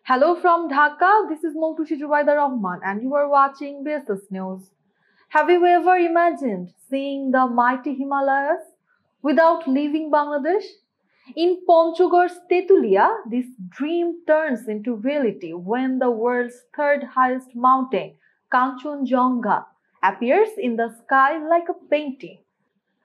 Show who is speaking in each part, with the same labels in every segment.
Speaker 1: Hello from Dhaka, this is Moutushi Jubaida Rahman and you are watching Basis News. Have you ever imagined seeing the mighty Himalayas without leaving Bangladesh? In Ponchogor's Tetulia, this dream turns into reality when the world's third highest mountain, Kanchenjunga, appears in the sky like a painting.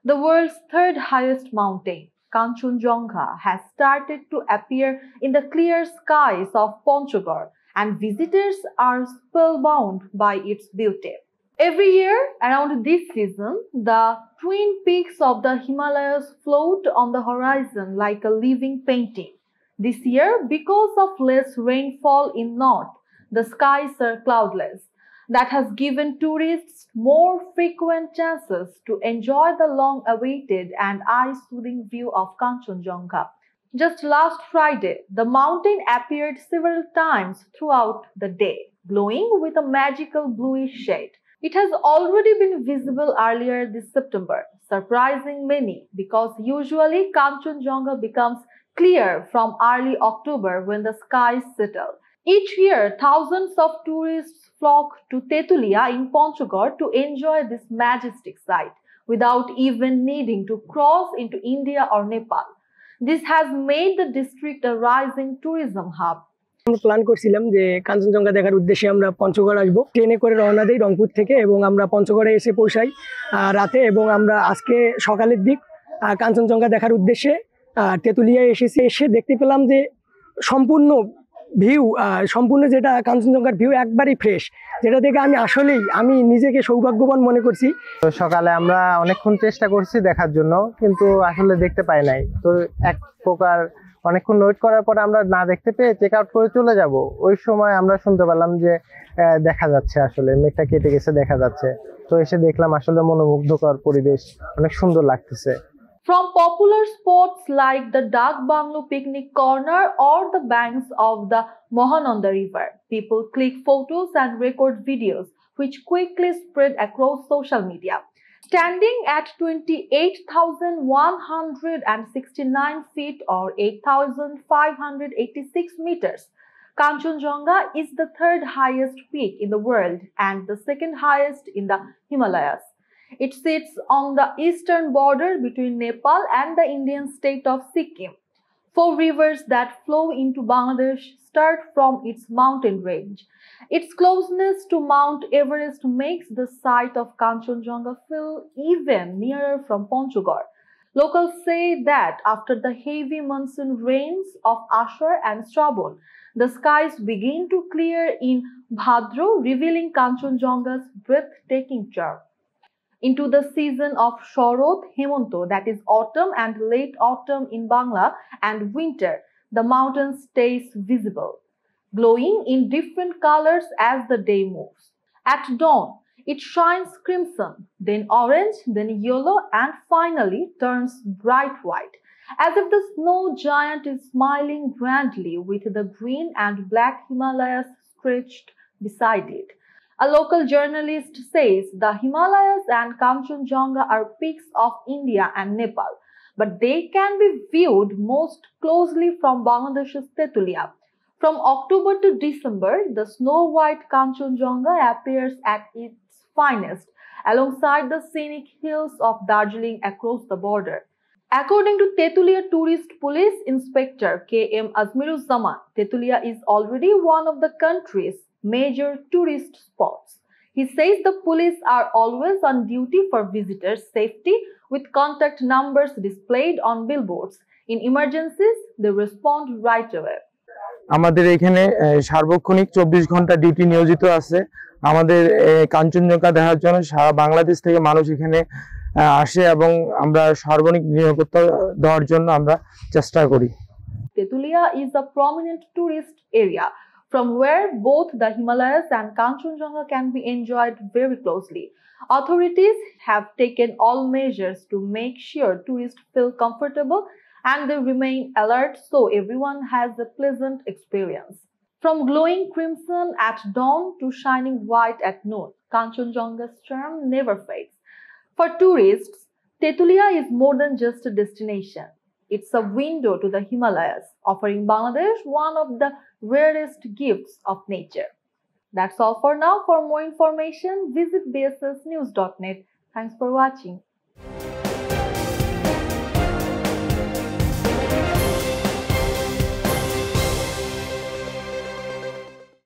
Speaker 1: The world's third highest mountain, Kanchenjunga, has started to appear in the clear skies of Ponchogor, and visitors are spellbound by its beauty. Every year around this season, the twin peaks of the Himalayas float on the horizon like a living painting. This year, because of less rainfall in north, the skies are cloudless. That has given tourists more frequent chances to enjoy the long-awaited and eye-soothing view of Kanchenjunga. Just last Friday, the mountain appeared several times throughout the day, glowing with a magical bluish shade. It has already been visible earlier this September, surprising many because usually Kanchenjunga becomes clear from early October when the skies settle. Each year, thousands of tourists flock to Tetulia in Ponchogor to enjoy this majestic sight without even needing to cross into India or Nepal. This has made the district a rising tourism hub.
Speaker 2: আমরা plan করছিলাম যে কাঞ্চনজঙ্ঘা দেখার উদ্দেশ্যে আমরা পঞ্চগড় আসব, ট্রেনে করে রওনা দেই রংপুর থেকে এবং আমরা পঞ্চগড়ে এসে পৌঁছাই রাতে এবং আমরা আজকে সকালের দিক কাঞ্চনজঙ্ঘা দেখার উদ্দেশ্যে তেঁতুলিয়ায় এসে দেখতে পেলাম যে সম্পূর্ণ যেটা কাঞ্চনজঙ্ঘার ভিউ একবারই ফ্রেশ, যেটা দেখে আমি নিজেকে সৌভাগ্যবান মনে করছি।
Speaker 3: তো সকালে আমরা অনেকক্ষণ চেষ্টা করছি দেখার জন্য, কিন্তু আসলে দেখতে পাই নাই। তো এক প্রকার অনেকক্ষণ ওয়েট করার পর আমরা না দেখতে পেয়ে চেক আউট করে চলে যাব। ওই সময় আমরা শুনতে পেলাম যে দেখা যাচ্ছে, আসলে মেঘটা কেটে গেছে, দেখা যাচ্ছে। তো এসে দেখলাম আসলে মনোমুগ্ধকর পরিবেশ, অনেক সুন্দর লাগতেছে।
Speaker 1: From popular spots like the Dak Banglo picnic corner or the banks of the Mahananda River, people click photos and record videos, which quickly spread across social media. Standing at 28,169 feet or 8,586 meters, Kanchenjunga is the third highest peak in the world and the second highest in the Himalayas. It sits on the eastern border between Nepal and the Indian state of Sikkim. Four rivers that flow into Bangladesh start from its mountain range. Its closeness to Mount Everest makes the site of Kanchenjunga feel even nearer from Ponchogor. Locals say that after the heavy monsoon rains of Ashar and Shravan, the skies begin to clear in Bhadra, revealing Kanchenjunga's breathtaking charm. Into the season of Sharot Hemonto, that is autumn and late autumn in Bangla, and winter, the mountain stays visible, glowing in different colors as the day moves. At dawn, it shines crimson, then orange, then yellow, and finally turns bright white, as if the snow giant is smiling grandly with the green and black Himalayas stretched beside it. A local journalist says the Himalayas and Kanchenjunga are peaks of India and Nepal, but they can be viewed most closely from Bangladesh's Tetulia. From October to December, the snow-white Kanchenjunga appears at its finest, alongside the scenic hills of Darjeeling across the border. According to Tetulia Tourist Police Inspector K.M. Azmiruzzaman, Tetulia is already one of the country's major tourist spots. He says the police are always on duty for visitors' safety with contact numbers displayed on billboards. In emergencies, they respond right away.
Speaker 4: আমাদের এখানে সার্বক্ষণিক 24 ঘন্টা duty নিয়োজিত আছে। আমাদের কাঞ্চনজঙ্ঘা দেখার জন্য সারা বাংলাদেশ থেকে মানুষ এখানে আসে এবং আমরা সার্বজনিক নিরাপত্তা দেওয়ার জন্য আমরা চেষ্টা করি।
Speaker 1: Tetulia is a prominent tourist area from where both the Himalayas and Kanchenjunga can be enjoyed very closely. Authorities have taken all measures to make sure tourists feel comfortable and they remain alert so everyone has a pleasant experience. From glowing crimson at dawn to shining white at noon, Kanchenjunga's charm never fades. For tourists, Tetulia is more than just a destination. It's a window to the Himalayas, offering Bangladesh one of the rarest gifts of nature. That's all for now. For more information, visit bssnews.net. Thanks for watching.